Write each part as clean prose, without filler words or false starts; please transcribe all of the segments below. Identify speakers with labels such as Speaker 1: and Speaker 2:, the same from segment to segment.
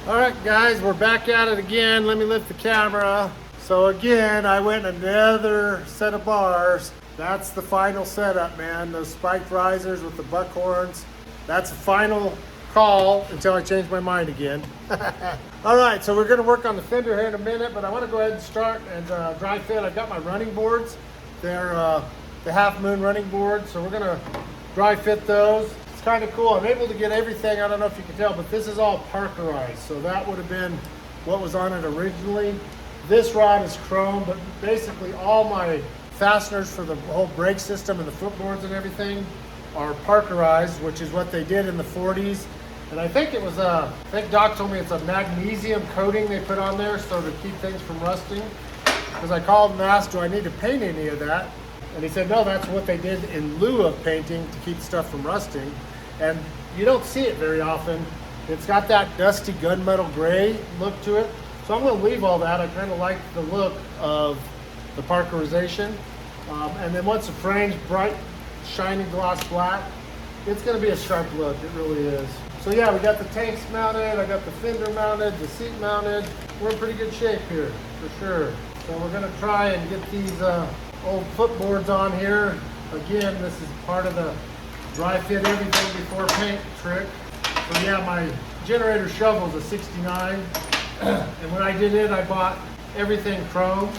Speaker 1: All right, guys, we're back at it again. Let me lift the camera. So again, I went another set of bars. That's the final setup, man. Those spiked risers with the buckhorns. That's the final call until I change my mind again. All right, so we're gonna work on the fender here in a minute, but I wanna go ahead and start and dry fit. I've got my running boards. They're the Half Moon running boards, so we're gonna dry fit those. It's kind of cool. I'm able to get everything, I don't know if you can tell, but this is all Parkerized. So that would have been what was on it originally. This rod is chrome, but basically all my fasteners for the whole brake system and the footboards and everything are Parkerized, which is what they did in the 40s. And I think it was I think Doc told me it's a magnesium coating they put on there so to keep things from rusting. Because I called and asked, do I need to paint any of that? And he said, no, that's what they did in lieu of painting to keep stuff from rusting. And you don't see it very often. It's got that dusty gunmetal gray look to it. So I'm going to leave all that. I kind of like the look of the Parkerization. And then once the frame's bright, shiny gloss black, it's going to be a sharp look. It really is. So yeah, we got the tanks mounted. I got the fender mounted, the seat mounted. We're in pretty good shape here, for sure. So we're going to try and get these old footboards on here. Again, this is part of the dry fit everything before paint trick. So yeah, my generator shovel is a 69. And when I did it, I bought everything chrome.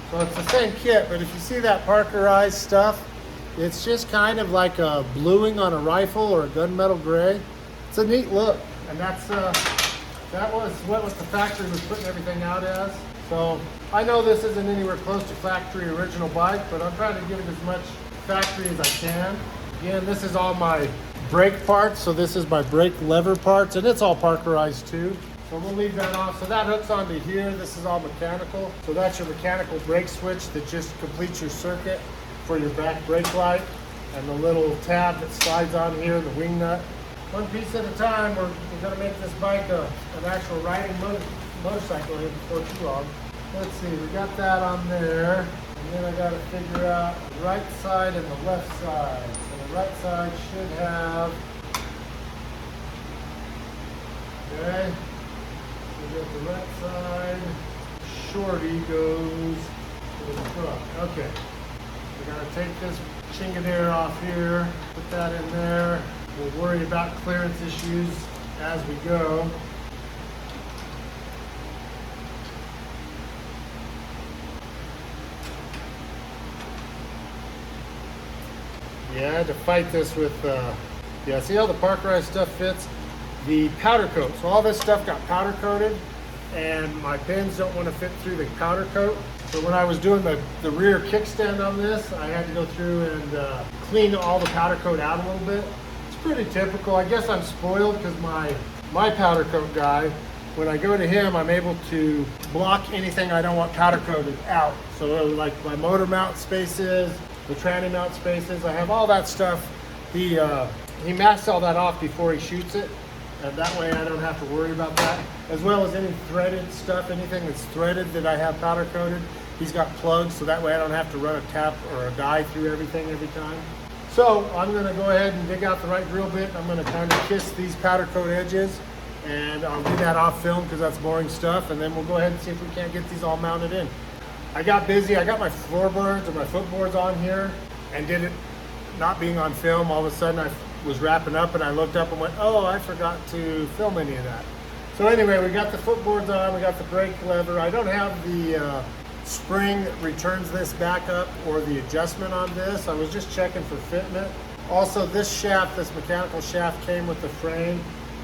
Speaker 1: So it's the same kit, but if you see that Parkerized stuff, it's just kind of like a bluing on a rifle or a gunmetal gray. It's a neat look, and that was what the factory was putting everything out as. So I know this isn't anywhere close to factory original bike, but I'm trying to give it as much factory as I can. Again, this is all my brake parts, so this is my brake lever parts, and it's all Parkerized too. So we'll leave that off. So that hooks onto here. This is all mechanical. So that's your mechanical brake switch that just completes your circuit for your back brake light, and the little tab that slides on here, the wing nut. One piece at a time. We're going to make this bike an actual riding motorcycle here before too long. Let's see, we got that on there. And then I got to figure out the right side and the left side. So the right side should have, okay. We got the right side, shorty goes to the front. Okay, we gotta take this chingadere off here, put that in there. We'll worry about clearance issues as we go. Yeah, I had to fight this with, yeah, see how the Parkerized stuff fits? The powder coat. So all this stuff got powder coated, and my pins don't want to fit through the powder coat. So when I was doing the rear kickstand on this, I had to go through and clean all the powder coat out a little bit. It's pretty typical. I guess I'm spoiled because my powder coat guy, when I go to him, I'm able to block anything I don't want powder coated out. So like my motor mount spaces, the tranny mount spaces, I have all that stuff. He masks all that off before he shoots it. And that way I don't have to worry about that. As well as any threaded stuff, anything that's threaded that I have powder coated, he's got plugs, so that way I don't have to run a tap or a die through everything every time. So I'm gonna go ahead and dig out the right drill bit. I'm gonna kind of kiss these powder coat edges, and I'll do that off film because that's boring stuff, and then we'll go ahead and see if we can't get these all mounted in. I got busy, I got my floorboards or my footboards on here, and did it not being on film. All of a sudden I was wrapping up and I looked up and went, oh, I forgot to film any of that. So anyway, we got the footboards on, we got the brake lever. I don't have the spring that returns this back up or the adjustment on this. I was just checking for fitment. Also, this shaft, this mechanical shaft came with the frame.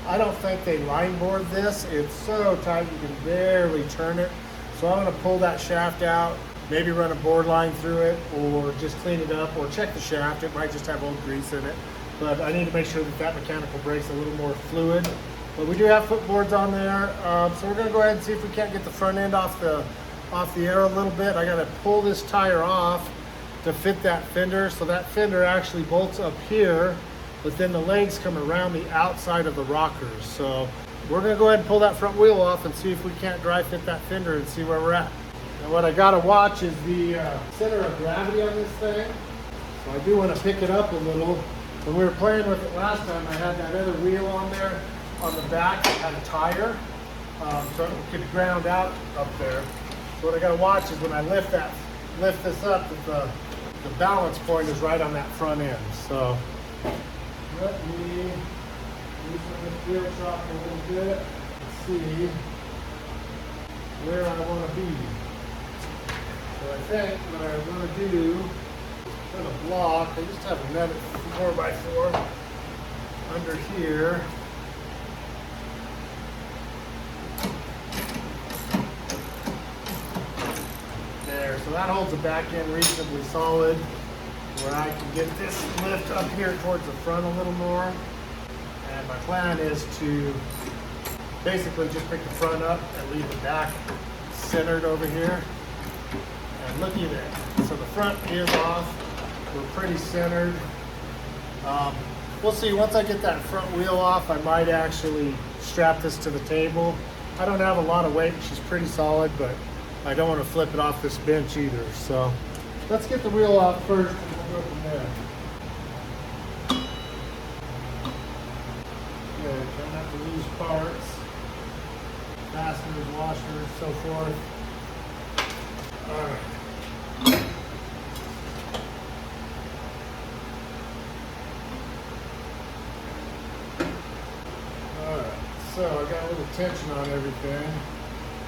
Speaker 1: I don't think they line board this. It's so tight you can barely turn it. So I'm gonna pull that shaft out, maybe run a board line through it, or just clean it up, or check the shaft. It might just have old grease in it. But I need to make sure that that mechanical brake's a little more fluid. But we do have footboards on there. So we're gonna go ahead and see if we can't get the front end off the air a little bit. I gotta pull this tire off to fit that fender. So that fender actually bolts up here, but then the legs come around the outside of the rockers. So we're gonna go ahead and pull that front wheel off and see if we can't dry fit that fender and see where we're at. And what I gotta watch is the center of gravity on this thing. So I do wanna pick it up a little. When we were playing with it last time, I had that other wheel on there. on the back that had a tire, so it could ground out up there. So what I gotta watch is when I lift this up, that the balance point is right on that front end. So let me loosen this wheel shock a little bit and see where I want to be. So I think what I'm going to do is put a block. I just have a metal 4x4 under here. There, so that holds the back end reasonably solid, where I can get this lift up here towards the front a little more. And my plan is to basically just pick the front up and leave the back centered over here. And looky there. So the front is off. We're pretty centered. We'll see, once I get that front wheel off, I might actually strap this to the table. I don't have a lot of weight. She's pretty solid, but I don't want to flip it off this bench either. So let's get the wheel off first and we'll go from there. Good, try not to lose parts, fasteners, washers, so forth. All right. All right, so I got a little tension on everything,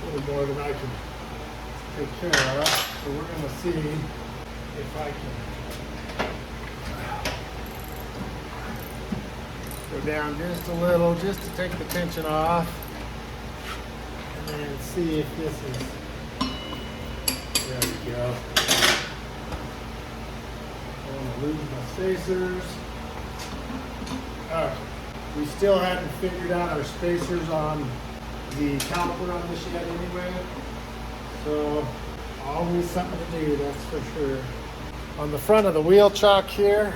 Speaker 1: a little more than I can take care of. So we're going to see if I can go down just a little, just to take the tension off, and then see if this is, there we go. I want to lose my spacers. All right, we still hadn't figured out our spacers on the caliper on this yet anyway, so always something to do, that's for sure. On the front of the wheel chock here,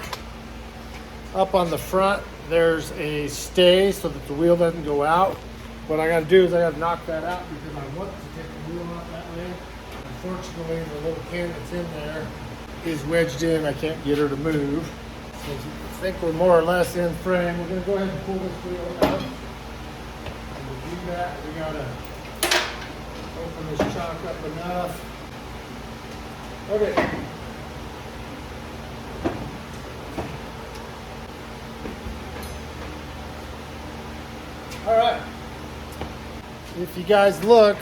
Speaker 1: up on the front, there's a stay so that the wheel doesn't go out. What I got to do is I got to knock that out because I want to take the wheel out that way. Unfortunately, the little pin that's in there is wedged in. I can't get her to move. So I think we're more or less in frame. We're going to go ahead and pull this wheel out. And to do that, we got to open this chock up enough. Okay. All right. If you guys look,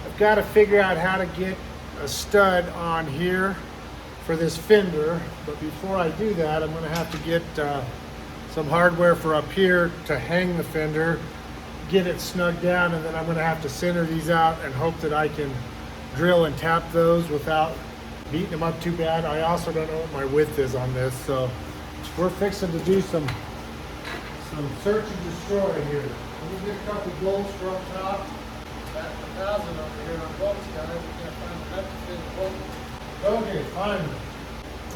Speaker 1: I've got to figure out how to get a stud on here for this fender. But before I do that, I'm going to have to get some hardware for up here to hang the fender, get it snug down, and then I'm going to have to center these out and hope that I can drill and tap those without beating them up too bad. I also don't know what my width is on this, so we're fixing to do some search and destroy here. Let me get a couple bolts from top. Back 1,000 over here on bolts, guys. We can't find the nut to fit the bolt. Okay, finally.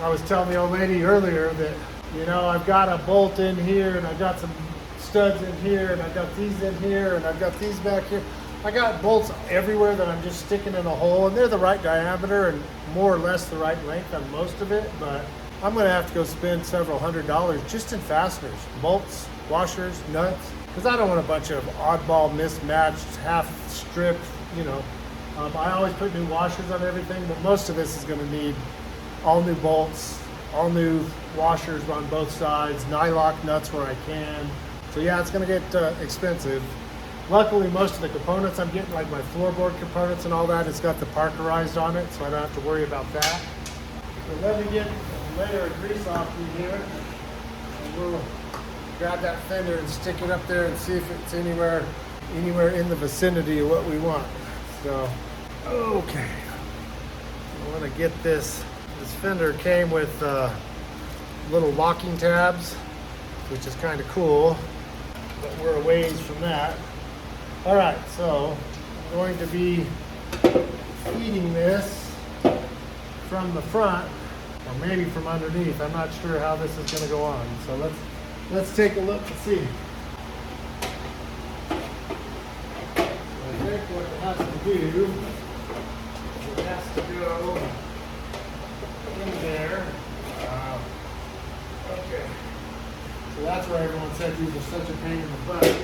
Speaker 1: I was telling the old lady earlier that, you know, I've got a bolt in here, and I've got some studs in here, and I've got these in here, and I've got these back here. I got bolts everywhere that I'm just sticking in a hole, and they're the right diameter and more or less the right length on most of it, but I'm gonna have to go spend several $100s just in fasteners, bolts, washers, nuts, because I don't want a bunch of oddball, mismatched, half stripped, you know. I always put new washers on everything, but most of this is going to need all new bolts, all new washers on both sides, nylock nuts where I can. So yeah, it's going to get expensive. Luckily, most of the components I'm getting, like my floorboard components and all that, it's got the Parkerized on it, so I don't have to worry about that. So let me get a layer of grease off me here, and we'll grab that fender and stick it up there and see if it's anywhere in the vicinity of what we want. So, okay. I want to get this. This fender came with little locking tabs, which is kind of cool, but we're a ways from that. All right, so I'm going to be feeding this from the front, or maybe from underneath. I'm not sure how this is going to go on. So let's take a look and see. I think what it has to do is it has to go in there. Okay. So that's why everyone said these are such a pain in the butt.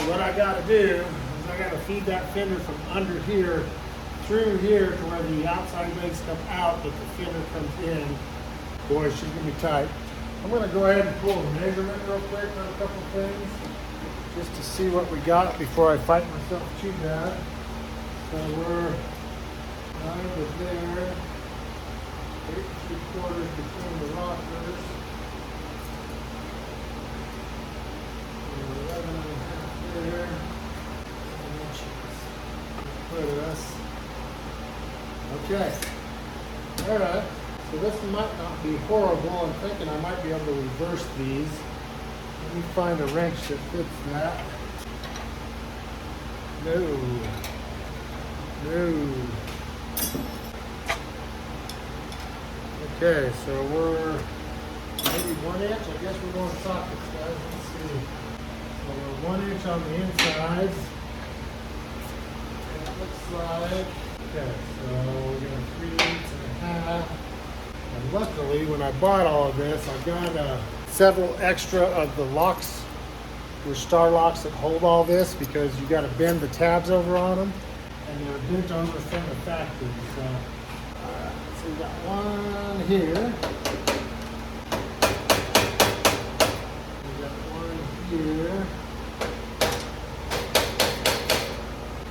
Speaker 1: what I gotta do is I gotta feed that fender from under here through here to where the outside legs come out, but the fender comes in. Boy, she's gonna be tight. I'm gonna go ahead and pull a measurement real quick on a couple things, just to see what we got before I fight myself too bad. So we're 9 was there, 8 3/4 between the rockers, 11 and a half there, put us. Okay, all right. So this might not be horrible. I'm thinking I might be able to reverse these. Let me find a wrench that fits that. No. Okay, so we're maybe 1 inch. I guess we're going sockets, guys. Let's see. So we're 1 inch on the inside. It looks like. Okay, so we're going 3 8.5. And luckily, when I bought all of this, I got several extra of the locks, your star locks that hold all this, because you got to bend the tabs over on them, and they're bent over from the factory. So, so we got one here. We got one here.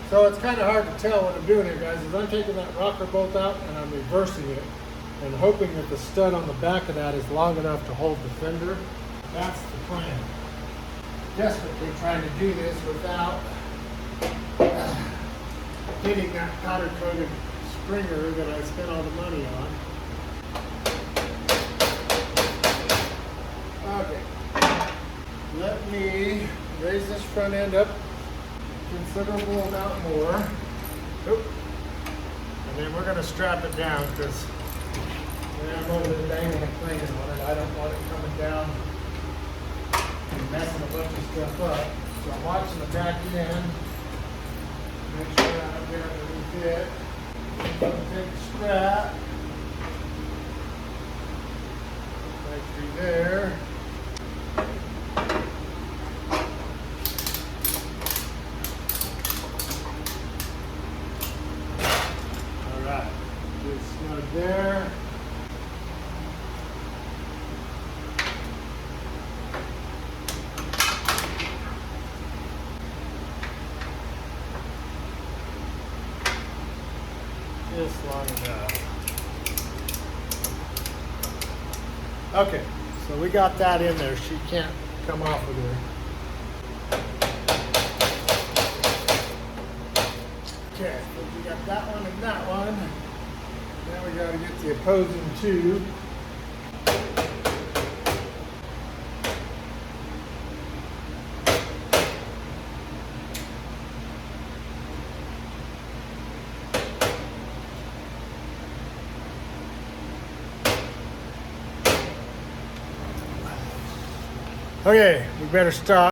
Speaker 1: So it's kind of hard to tell what I'm doing here, guys, is I'm taking that rocker bolt out and I'm reversing it, and hoping that the stud on the back of that is long enough to hold the fender. That's the plan. Desperately trying to do this without hitting that powder coated springer that I spent all the money on. Okay, let me raise this front end up a considerable amount more. Oop. And then we're going to strap it down, because I'm over the dangling thing on it. I don't want it coming down and messing a bunch of stuff up. So I'm watching the back end. Make sure I don't get underneath it. I'm going to take the strap right through there. All right, good snug there. Just long enough. Okay, so we got that in there. She can't come off of there. Okay, so we got that one and that one. Now we got to get the opposing two. Okay, we better stop.